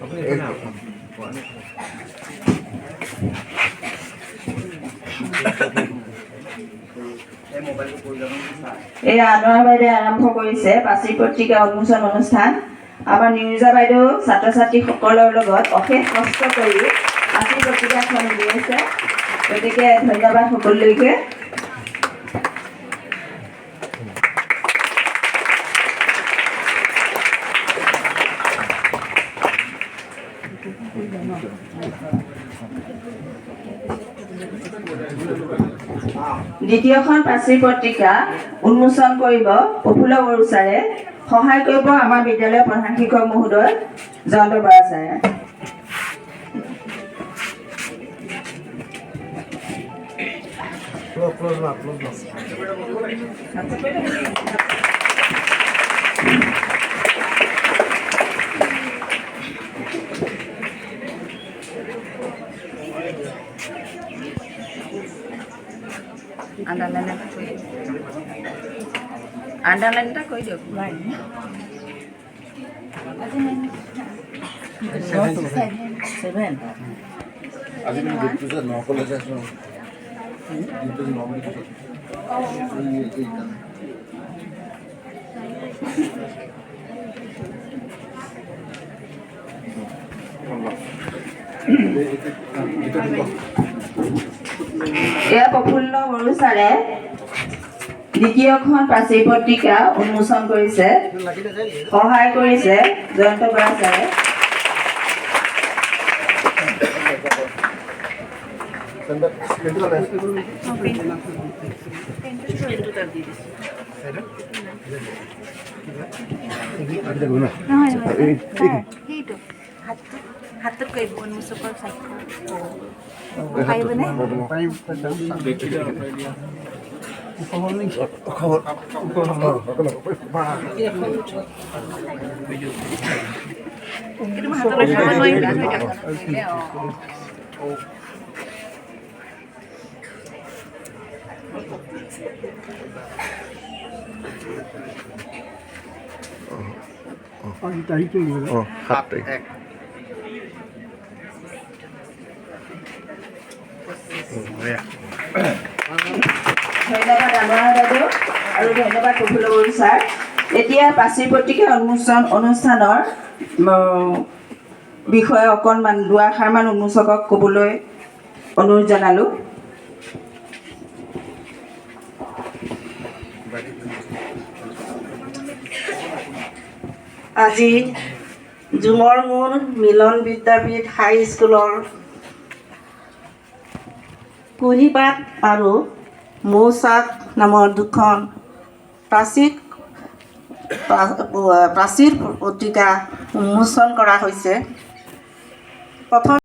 এই আনোৱাৰ বাইদেৱে আৰম্ভ কৰিছে পাচি পত্ৰিকা উন্মোচন অনুষ্ঠান। আমাৰ নিউজা বাইদেউ ছাত্ৰ ছাত্ৰীসকলৰ লগত অশেষ কষ্ট কৰি পাচি পত্ৰিকাখন উলিয়াইছে, গতিকে ধন্যবাদ সকলোলৈকে। দ্বিতীয়খন পাচি পত্ৰিকা উন্মোচন কৰিব প্ৰফুল্ল বড়ো ছাৰে, সহায় কৰিব আমাৰ বিদ্যালয়ৰ প্ৰধান শিক্ষক মহোদয় জয়ন্ত বৰা ছাৰে। আন্ডাৰলাইনটা কৈ দিয়ক। এয়া প্ৰফুল্ল বড়ো ছাৰে দ্বিতীয়খন পাচি পত্ৰিকা উন্মোচন কৰিছে, সহায় কৰিছে জয়ন্ত বৰা ছাৰে। হাতত কৰিব উন্মোচকৰ ধন্যবাদ আনোৱাৰ বাইদেউ আৰু ধন্যবাদ প্ৰফুল্ল বড়ো ছাৰ। এতিয়া পাচি পত্ৰিকা উন্মোচন অনুষ্ঠানৰ বিষয়ে অকণমান দুআষাৰমান উন্মোচকক ক'বলৈ অনুৰোধ জনালোঁ। আজি জুমৰ মূল মিলন বিদ্যাপীঠ হাইস্কুলৰ কুঁহিপাত আৰু মৌচাক নামৰ দুখন প্ৰাচীৰ পত্ৰিকা উন্মোচন কৰা হৈছে। প্ৰথম